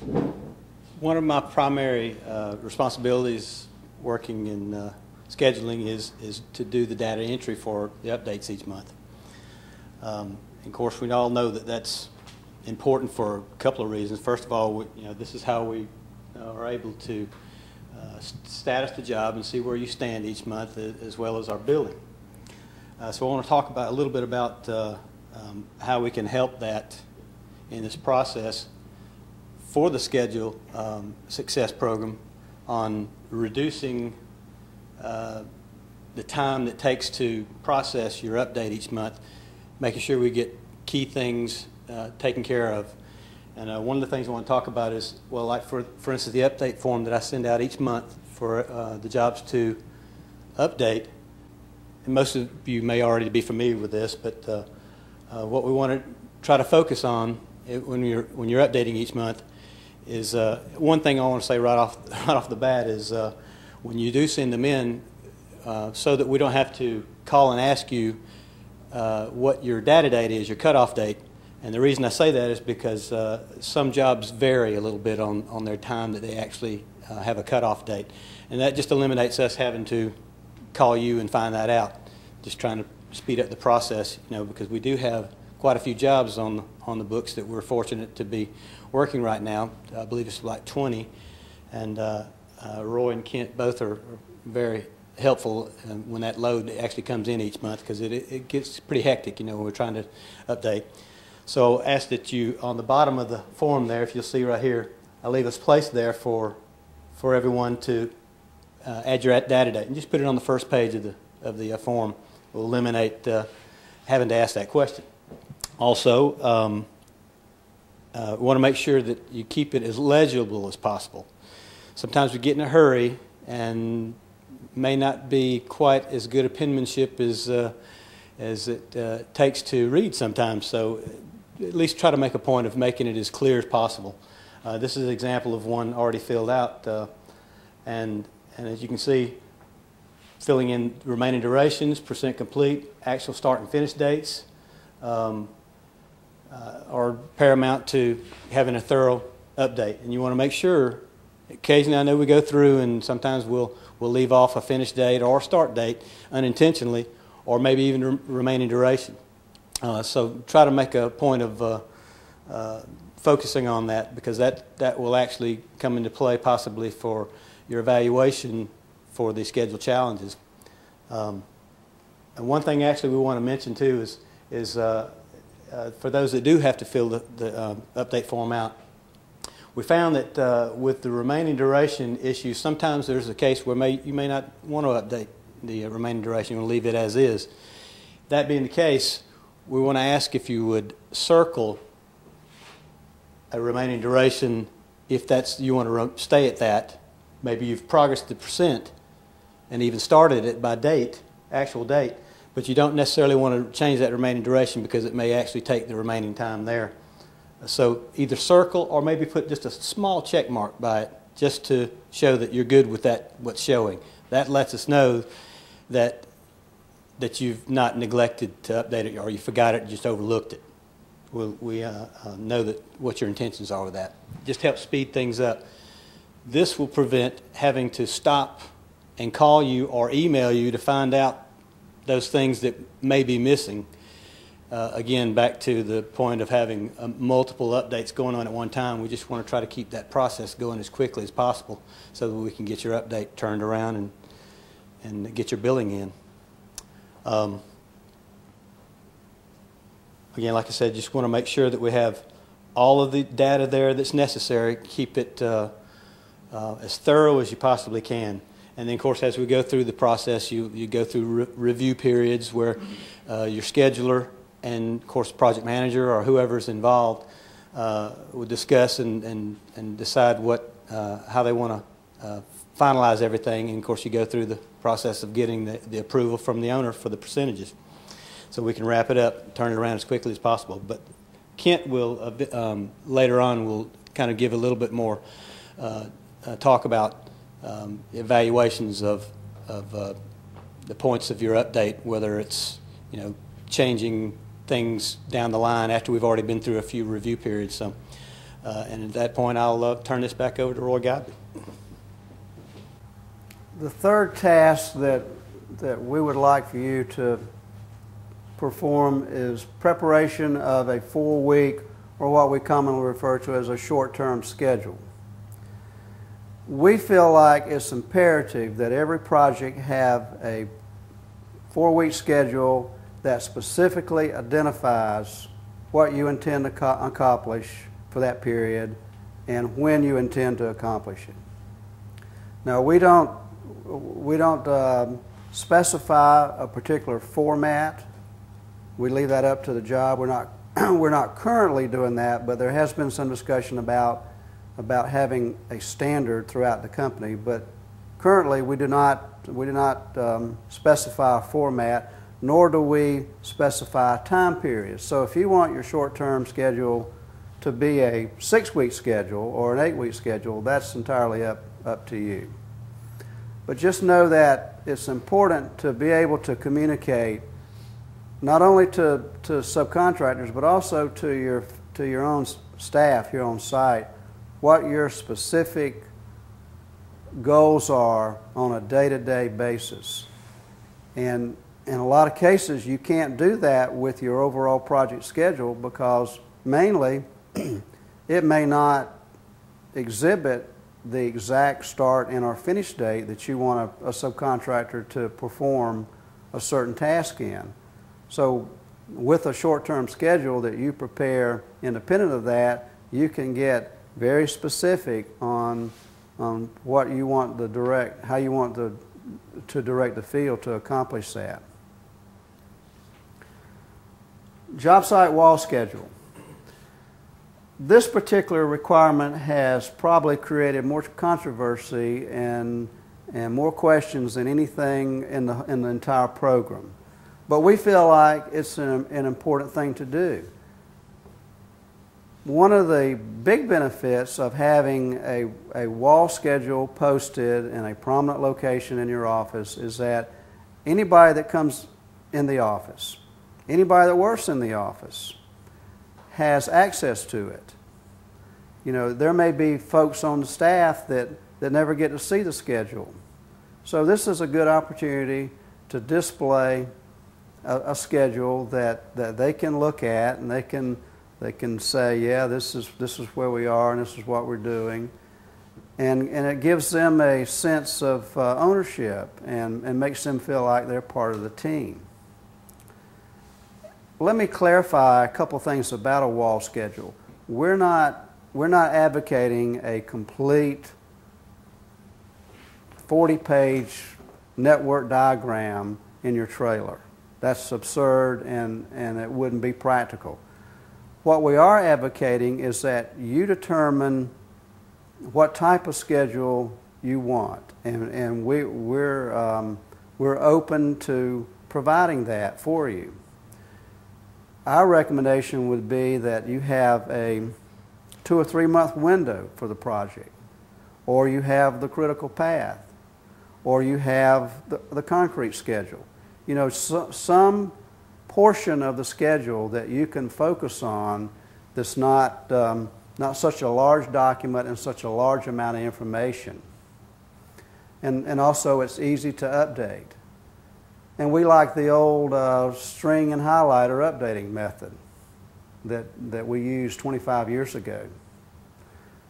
One of my primary responsibilities working in scheduling is to do the data entry for the updates each month. Of course, we all know that that's important for a couple of reasons. First of all, this is how we are able to status the job and see where you stand each month, as well as our billing. So I want to talk about a little bit about how we can help that in this process for the schedule success program on reducing the time that it takes to process your update each month, making sure we get key things taken care of. And one of the things I want to talk about is, well, like for instance, the update form that I send out each month for the jobs to update. And most of you may already be familiar with this, but what we want to try to focus on when you're updating each month is one thing I want to say right off the bat is when you do send them in, so that we don't have to call and ask you what your data date is, your cutoff date. And the reason I say that is because some jobs vary a little bit on their time that they actually have a cutoff date, and that just eliminates us having to call you and find that out. Just trying to speed up the process, because we do have quite a few jobs on the books that we're fortunate to be working right now. I believe it's like 20, and Roy and Kent both are very helpful when that load actually comes in each month, because it gets pretty hectic, when we're trying to update. So I ask that you, on the bottom of the form there, if you'll see right here, I leave a place there for everyone to add your data date, and just put it on the first page of the form. We'll eliminate having to ask that question. Also, we want to make sure that you keep it as legible as possible. Sometimes we get in a hurry and may not be quite as good a penmanship as it takes to read sometimes. So at least try to make a point of making it as clear as possible. This is an example of one already filled out, and as you can see, filling in remaining durations, percent complete, actual start and finish dates are paramount to having a thorough update. And you want to make sure, occasionally I know we go through and sometimes we'll leave off a finish date or a start date unintentionally, or maybe even remaining duration. So try to make a point of focusing on that, because that will actually come into play possibly for your evaluation for the schedule challenges. And one thing actually we want to mention too is for those that do have to fill the update form out, we found that with the remaining duration issues, sometimes there's a case where you may not want to update the remaining duration. You want to leave it as is. That being the case, we want to ask if you would circle a remaining duration if you want to stay at that. Maybe you've progressed the percent and even started it by date, actual date, but you don't necessarily want to change that remaining duration because it may actually take the remaining time there. So either circle or maybe put just a small check mark by it just to show that you're good with that, what's showing. That lets us know that you've not neglected to update it, or you forgot it and just overlooked it. We know that what your intentions are with that. Just help speed things up. This will prevent having to stop and call you or email you to find out those things that may be missing. Again, back to the point of having multiple updates going on at one time, we just want to try to keep that process going as quickly as possible so that we can get your update turned around and get your billing in. Again, like I said, just want to make sure that we have all of the data there that's necessary. Keep it as thorough as you possibly can. And then, of course, as we go through the process, you go through review periods where your scheduler and, of course, project manager or whoever's involved will discuss and decide how they want to finalize everything. And, of course, you go through the process of getting the approval from the owner for the percentages, so we can wrap it up, turn it around as quickly as possible. But Kent will later on will kind of give a little bit more talk about evaluations of the points of your update, whether it's changing things down the line after we've already been through a few review periods. So And at that point, I'll turn this back over to Roy Godby. The third task that we would like for you to perform is preparation of a 4-week, or what we commonly refer to as a short-term schedule. We feel like it's imperative that every project have a 4-week schedule that specifically identifies what you intend to accomplish for that period and when you intend to accomplish it. Now, we don't specify a particular format. We leave that up to the job. We're not currently doing that, but there has been some discussion about having a standard throughout the company. But currently, we do not specify a format, nor do we specify a time period. So if you want your short-term schedule to be a 6-week schedule or an 8-week schedule, that's entirely up to you. But just know that it's important to be able to communicate not only to subcontractors, but also to your own staff here on site, what your specific goals are on a day-to-day basis. And in a lot of cases, you can't do that with your overall project schedule because mainly it may not exhibit the exact start and or finish date that you want a subcontractor to perform a certain task in. So with a short-term schedule that you prepare independent of that, you can get very specific on what you want how you want to direct the field to accomplish that. Job site wall schedule. This particular requirement has probably created more controversy and more questions than anything in the entire program. But we feel like it's an important thing to do. One of the big benefits of having a wall schedule posted in a prominent location in your office is that anybody that comes in the office, anybody that works in the office, has access to it. You know, there may be folks on the staff that never get to see the schedule. So this is a good opportunity to display a schedule that they can look at, and they can say, yeah, this is where we are and this is what we're doing. And it gives them a sense of ownership and makes them feel like they're part of the team. Let me clarify a couple things about a wall schedule. We're not advocating a complete 40-page network diagram in your trailer. That's absurd and it wouldn't be practical. What we are advocating is that you determine what type of schedule you want, and we're open to providing that for you. Our recommendation would be that you have a 2 or 3 month window for the project, or you have the critical path, or you have the concrete schedule. You know, some portion of the schedule that you can focus on that's not such a large document and such a large amount of information. And also it's easy to update. And we like the old string and highlighter updating method that we used 25 years ago.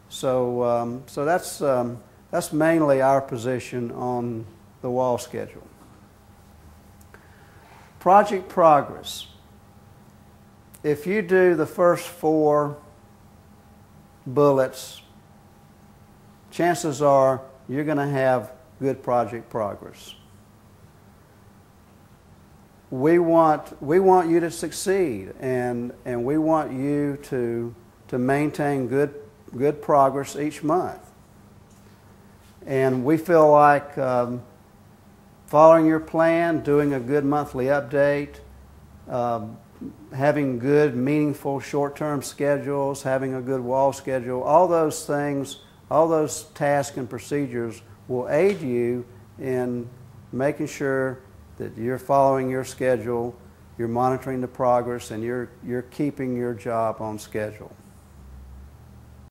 So that's mainly our position on the wall schedule. Project progress. If you do the first 4 bullets, chances are you're going to have good project progress. We want you to succeed, and we want you to maintain good progress each month. And we feel like following your plan, doing a good monthly update, having good, meaningful short-term schedules, having a good wall schedule, all those things, all those tasks and procedures will aid you in making sure that you're following your schedule, you're monitoring the progress, and you're keeping your job on schedule.